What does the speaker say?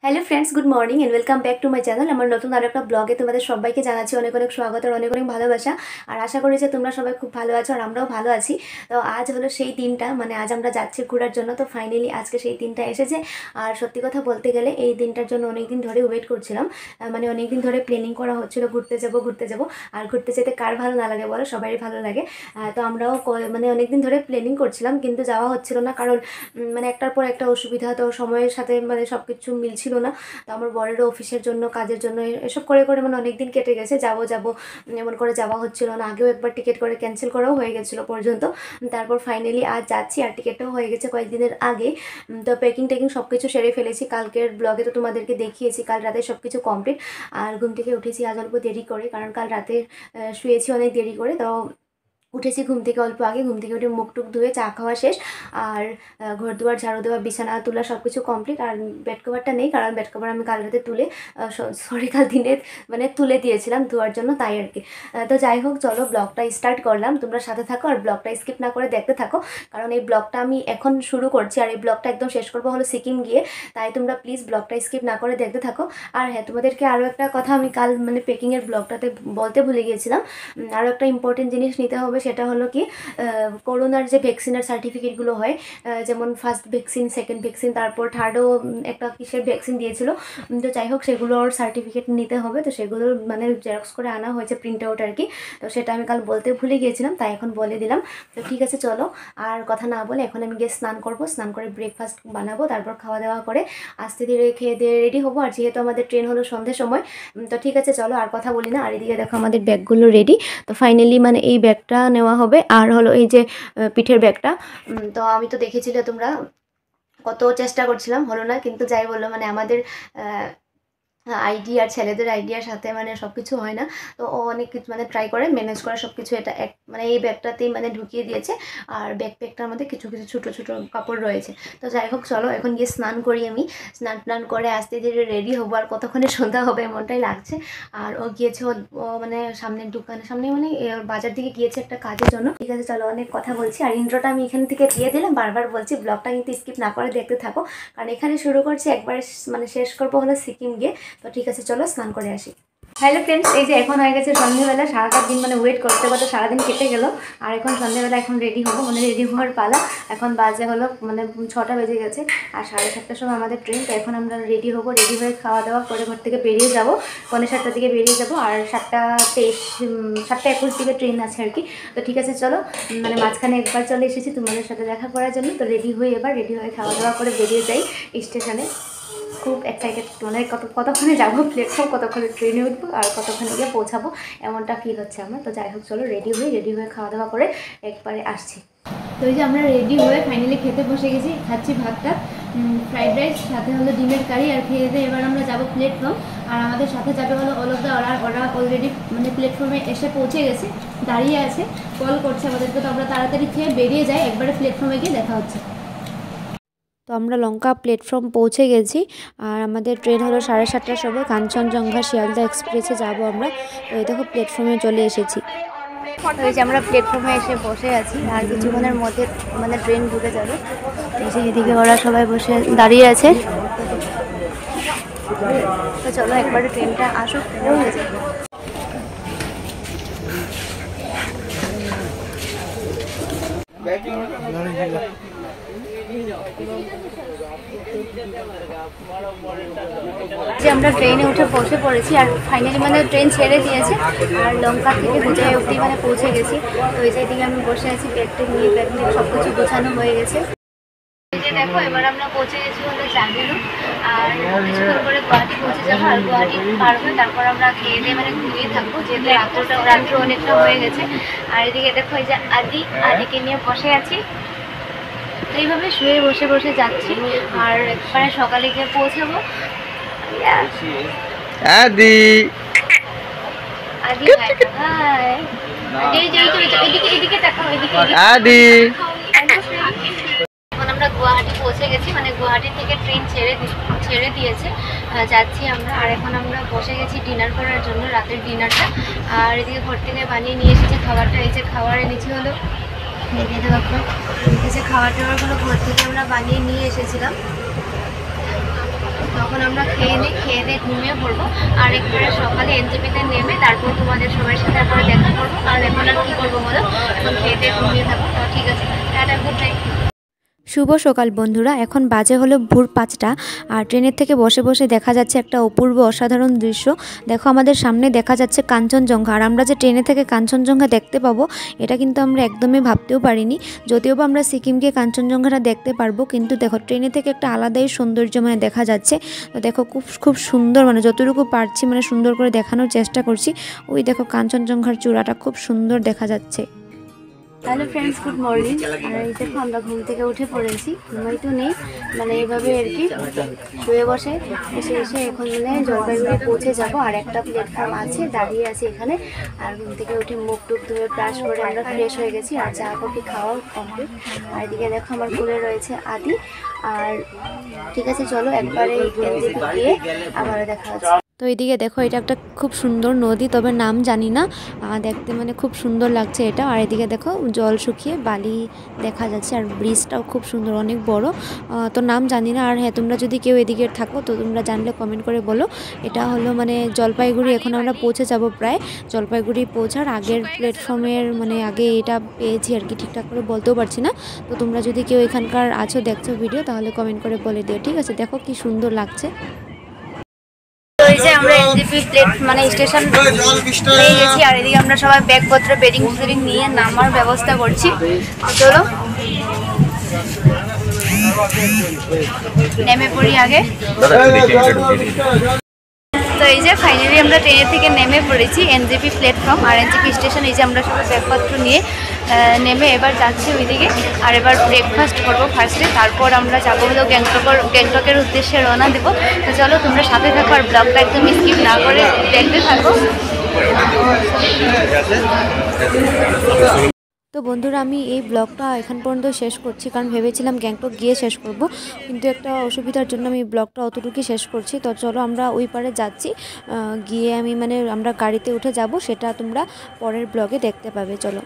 Hello friends, good morning and welcome back to my channel. আমার নতুন আরও একটা ব্লগে তোমাদের সবাইকে জানাচ্ছি অনেক অনেক স্বাগত আর অনেক অনেক ভালোবাসা। আর আশা করি যে তোমরা সবাই খুব ভালো আছো আর আমরাও ভালো আছি। তো আজ হলো সেই দিনটা, মানে আজ আমরা যাচ্ছি ঘোরার জন্য। তো ফাইনালি আজকে সেই দিনটা এসেছে। আর সত্যি কথা বলতে গেলে এই দিনটার জন্য অনেক দিন ধরে ওয়েট করছিলাম। মানে অনেক দিন ধরে প্ল্যানিং করা হচ্ছিল ঘুরতে যাব। আর ঘুরতে যেতে কার ভালো না লাগে বলো, সবারই ভালো লাগে। তো আমরাও মানে অনেক দিন ধরে প্ল্যানিং করছিলাম, কিন্তু যাওয়া হচ্ছিল না, কারণ মানে একটার পর একটা অসুবিধা, তো সময়ের সাথে মানে সব কিছু মিলছিল না। তো আমার বরেরও অফিসের জন্য, কাজের জন্য এসব করে করে মানে অনেক দিন কেটে গেছে। যাব এমন করে যাওয়া হচ্ছিল না। আগেও একবার টিকিট করে ক্যান্সেল করাও হয়ে গেছিলো পর্যন্ত। তারপর ফাইনালি আজ যাচ্ছি, আর টিকিটটাও হয়ে গেছে কয়েকদিনের আগে। তো প্যাকিং টেকিং সব কিছু সেরে ফেলেছি। কালকের ব্লগে তো তোমাদেরকে দেখিয়েছি, কাল রাতে সব কিছু কমপ্লিট। আর ঘুম থেকে উঠেছি আজ অল্প দেরি করে, কারণ কাল রাতে শুয়েছি অনেক দেরি করে। তো উঠেছি ঘুম থেকে অল্প আগে, ঘুম থেকে উঠে মুখ টুক ধুয়ে চা খাওয়া শেষ। আর ঘর দুয়ার ঝাড়ু দেওয়া, বিছানা তোলা সব কিছু কমপ্লিট। আর বেড কভারটা নেই, কারণ বেড কভার আমি কাল রাতে তুলে কাল দিনে মানে তুলে দিয়েছিলাম ধোয়ার জন্য, তাই আর কি। তো যাই হোক, চলো ব্লগটা স্টার্ট করলাম। তোমরা সাথে থাকো আর ব্লগটা স্কিপ না করে দেখতে থাকো, কারণ এই ব্লগটা আমি এখন শুরু করছি আর এই ব্লগটা একদম শেষ করবো হলো সিকিম গিয়ে। তাই তোমরা প্লিজ ব্লগটা স্কিপ না করে দেখতে থাকো। আর হ্যাঁ, তোমাদেরকে আরও একটা কথা আমি কাল মানে প্যাকিংয়ের ব্লগটাতে বলতে ভুলে গিয়েছিলাম। আরও একটা ইম্পর্টেন্ট জিনিস নিতে হবে, সেটা হলো কি করোনার যে ভ্যাকসিনের সার্টিফিকেটগুলো হয়, যেমন ফার্স্ট ভ্যাকসিন, সেকেন্ড ভ্যাকসিন, তারপর থার্ডও একটা কিসের ভ্যাকসিন দিয়েছিল। তো যাই হোক, সেগুলোর সার্টিফিকেট নিতে হবে। তো সেগুলোর মানে জেরক্স করে আনা হয়েছে, প্রিন্ট আউট আর কি। তো সেটা আমি কাল বলতে ভুলে গিয়েছিলাম, তাই এখন বলে দিলাম। তো ঠিক আছে, চলো আর কথা না বলে এখন আমি গিয়ে স্নান করবো। স্নান করে ব্রেকফাস্ট বানাবো, তারপর খাওয়া দাওয়া করে আস্তে ধীরে খেয়ে দিয়ে রেডি হবো। আর যেহেতু আমাদের ট্রেন হলো সন্ধ্যের সময়, তো ঠিক আছে চলো আর কথা বলি না। আর এদিকে দেখো আমাদের ব্যাগগুলো রেডি। তো ফাইনালি মানে এই ব্যাগটা নেওয়া হবে, আর হলো এই যে পিঠের ব্যাগটা। তো আমি তো দেখেছিলে তোমরা, কত চেষ্টা করছিলাম, হলো না। কিন্তু যাই বললো, মানে আমাদের আইডিয়ার, ছেলেদের আইডিয়ার সাথে মানে সব কিছু হয় না। তো ও অনেক কিছু মানে ট্রাই করে ম্যানেজ করে সব কিছু। এটা এক মানে এই ব্যাগটাতেই মানে ঢুকিয়ে দিয়েছে। আর ব্যাগপ্যাকটার মধ্যে কিছু কিছু ছোটো ছোটো কাপড় রয়েছে। তো যাই হোক, চলো এখন গিয়ে স্নান করি আমি। স্নান টান করে আস্তে ধীরে রেডি হবো, আর কতক্ষণে সন্ধ্যা হবে এমনটাই লাগছে। আর ও গিয়েছে ও মানে সামনের দোকানের সামনে, মানে বাজার দিকে গিয়েছে একটা কাজের জন্য। ঠিক আছে, চলো অনেক কথা বলছি। আর ইন্ট্রোটা আমি এখান থেকে দিয়ে দিলাম, বারবার বলছি ব্লগটা কিন্তু স্কিপ না করে দেখতে থাকো, কারণ এখানে শুরু করছি, একবার মানে শেষ করবো হলো সিকিম গিয়ে। তো ঠিক আছে, চলো স্নান করে আসি। হ্যালো ফ্রেন্ডস, এই যে এখন হয়ে গেছে সন্ধ্যেবেলা। সারাটা দিন মানে ওয়েট করতে করতে সারাদিন কেটে গেল। আর এখন সন্ধ্যেবেলা, এখন রেডি হবো, মানে রেডি হওয়ার পালা। এখন বাজে হলো মানে 6টা বেজে গেছে, আর 7:30টার সময় আমাদের ট্রেন। তো এখন আমরা রেডি হবো, রেডি হয়ে খাওয়া দাওয়া করে ঘর থেকে বেরিয়ে যাবো। 7:45টার দিকে বেরিয়ে যাবো, আর 7:23, 7:21 দিকে ট্রেন আছে আর কি। তো ঠিক আছে, চলো মানে মাঝখানে একবার চলে এসেছি তোমাদের সাথে দেখা করার জন্য। তো রেডি হয়ে খাওয়া দাওয়া করে বেরিয়ে যাই স্টেশনে। খুব এক্সাইটেড, মানে কতক্ষণে যাবো প্ল্যাটফর্ম, কতক্ষণে ট্রেনে উঠবো, আর কতক্ষণে গিয়ে পৌঁছাবো, এমনটা ফিল হচ্ছে আমার। তো যাই হোক, চলো রেডি হয়ে খাওয়া দাওয়া করে একবারে আসছি। তো এই যে আমরা রেডি হয়ে ফাইনালি খেতে বসে গেছি, খাচ্ছি ভাতটা, ফ্রাইড রাইস, সাথে হলো ডিমের কারি। আর খেয়ে দিয়ে এবার আমরা যাবো প্ল্যাটফর্ম। আর আমাদের সাথে যাবে হলো অলকদা। ওরা অলরেডি মানে প্ল্যাটফর্মে এসে পৌঁছে গেছে, দাঁড়িয়ে আছে, কল করছে আমাদেরকে। তো আমরা তাড়াতাড়ি খেয়ে বেরিয়ে যাই, একবারে প্ল্যাটফর্মে গিয়ে দেখা হচ্ছে। তো আমরা লঙ্কা প্ল্যাটফর্ম পৌঁছে গেছি, আর আমাদের ট্রেন হলো 7:30টার সময় কাঞ্চনজঙ্ঘা শিয়ালদা এক্সপ্রেসে যাব আমরা। তো এই দেখো প্ল্যাটফর্মে চলে এসেছি। এই যে আমরা প্ল্যাটফর্মে এসে বসে আছি, আর কিছুক্ষণের মধ্যে মানে ট্রেন ঢুকে যাবে। এই যে এদিকে ওরা সবাই বসে দাঁড়িয়ে আছে। তো চলো একবারে ট্রেনটা আসুক, ট্রেনে উঠে যাবে। যে আমরা ট্রেনে উঠে বসে পড়েছি, আর ফাইনালি মানে ট্রেন ছেড়ে দিয়েছে, আর লঙ্কা থেকে হুজাই অবধি মানে পৌঁছে গেছি। তো এই যে এদিকে আমি বসে আছি, ব্যাগটা নিয়ে সব কিছু গোছানো হয়ে গেছে। যে দেখো এবার আমরা পৌঁছে গেছি হলো জাঙ্গিরু, আর কিছুক্ষণ করে গুয়াহাটি পৌঁছে যাবো। আর গুয়াহাটি পার হয়ে তারপর আমরা খেয়ে দিয়ে মানে ঘুমিয়ে থাকবো, যেহেতু রাত্র অনেকটা হয়ে গেছে। আর এদিকে দেখো এই যে আদিকে নিয়ে বসে আছি। এইভাবে শুয়ে বসে যাচ্ছি, আর একবারে সকালে গিয়ে পৌঁছাবো। এখন আমরা গুয়াহাটি পৌঁছে গেছি, মানে গুয়াহাটি থেকে ট্রেন ছেড়ে দিয়েছে, যাচ্ছি আমরা। আর এখন আমরা বসে গেছি ডিনার করার জন্য, রাতের ডিনারটা। আর এদিকে ঘর থেকে বানিয়ে নিয়ে এসেছে খাবারটা। এই যে খাবার এনেছি হলো, এই যে খাবার টাবারগুলো ঘর থেকে আমরা বানিয়ে নিয়ে এসেছিলাম। তখন আমরা খেয়ে দিয়ে ঘুমিয়ে পড়বো। আর একবারে সকালে এনজেপিতে নেমে তারপর তোমাদের সবার সাথে আবার দেখা করবো। কারণ এখন আর কী করবো বলো, এখন খেয়ে দিয়ে ঘুমিয়ে থাকবো। তো ঠিক আছে, টাটা, গুড নাইট। শুভ সকাল বন্ধুরা, এখন বাজে হলো ভোর 5টা। আর ট্রেনের থেকে বসে বসে দেখা যাচ্ছে একটা অপূর্ব অসাধারণ দৃশ্য। দেখো আমাদের সামনে দেখা যাচ্ছে কাঞ্চনজঙ্ঘা। আর আমরা যে ট্রেনে থেকে কাঞ্চনজঙ্ঘা দেখতে পাবো এটা কিন্তু আমরা একদমই ভাবতেও পারিনি। যদিও বা আমরা সিকিমকে কাঞ্চনজঙ্ঘাটা দেখতে পারবো, কিন্তু দেখো ট্রেনে থেকে একটা আলাদাই সৌন্দর্য মানে দেখা যাচ্ছে। তো দেখো খুব সুন্দর, মানে যতটুকু পারছি মানে সুন্দর করে দেখানোর চেষ্টা করছি। ওই দেখো কাঞ্চনজঙ্ঘার চূড়াটা খুব সুন্দর দেখা যাচ্ছে। Hello friends, good morning. আর এই দেখো আমরা ঘুম থেকে উঠে পড়েছি, ঘুমাই তো নেই, মানে এইভাবে আর কি শুয়ে বসে এসে এখন মানে জলপাইগুড়ি পৌঁছে যাব। আর একটা প্ল্যাটফর্ম আছে, দাঁড়িয়ে আছে এখানে। আর ঘুম থেকে উঠে মুখ টুক ধুয়ে ব্রাশ করে আমরা ফ্রেশ হয়ে গেছি। আর চা কফি খাওয়াও কমপ্লিট। আর এদিকে দেখো আমার কোলে রয়েছে আদি। আর ঠিক আছে, চলো একবারে এনজেপি গিয়ে আবার দেখা হচ্ছে। তো এইদিকে দেখো এটা একটা খুব সুন্দর নদী, তবে নাম জানি না, দেখতে মানে খুব সুন্দর লাগছে এটা। আর এদিকে দেখো জল শুকিয়ে বালি দেখা যাচ্ছে। আর ব্রিজটাও খুব সুন্দর, অনেক বড়, তো নাম জানি না। আর হ্যাঁ, তোমরা যদি কেউ এদিকে থাকো তো তোমরা জানলে কমেন্ট করে বলো। এটা হলো মানে জলপাইগুড়ি, এখন আমরা পৌঁছে যাব প্রায়। জলপাইগুড়ি পৌঁছার আগের প্ল্যাটফর্মের মানে আগে এটা পেয়েছি আর কি, ঠিকঠাক করে বলতেও পারছি না। তো তোমরা যদি কেউ এখানকার আছো, দেখছো ভিডিও, তাহলে কমেন্ট করে বলে দিও, ঠিক আছে। দেখো কি সুন্দর লাগছে। আমরা এনজেপি প্লেট মানে স্টেশন পেয়ে গেছি। আর এদিকে আমরা সবাই ব্যাগপত্র বেডিং নিয়ে নামার ব্যবস্থা করছি। চলো নেমে পড়ি আগে। তো এই যে ফাইনালি আমরা ট্রেনের থেকে নেমে পড়েছি এনজেপি প্ল্যাটফর্ম আর এনজেপি স্টেশন। এই যে আমরা সবাই ব্যাগপত্র নিয়ে নেমে এবার যাচ্ছি ওইদিকে। আর এবার ব্রেকফাস্ট করবো ফার্স্টে, তারপর আমরা যাবো হলো গ্যাংটকের উদ্দেশ্যে রওনা দেবো। তো চলো তোমরা সাথে থাকো আর ব্লগটা একদম স্কিপ না করে দেখতে থাকো। তো বন্ধুরা, আমি এই ব্লগটা এখান পর্যন্ত শেষ করছি, কারণ ভেবেছিলাম গ্যাংটক গিয়ে শেষ করব, কিন্তু একটা অসুবিধার জন্য আমি ব্লগটা অতটুকুই শেষ করছি। তো চলো আমরা ওই পারে যাচ্ছি, গিয়ে আমি মানে আমরা গাড়িতে উঠে যাব, সেটা তোমরা পরের ব্লগে দেখতে পাবে। চলো।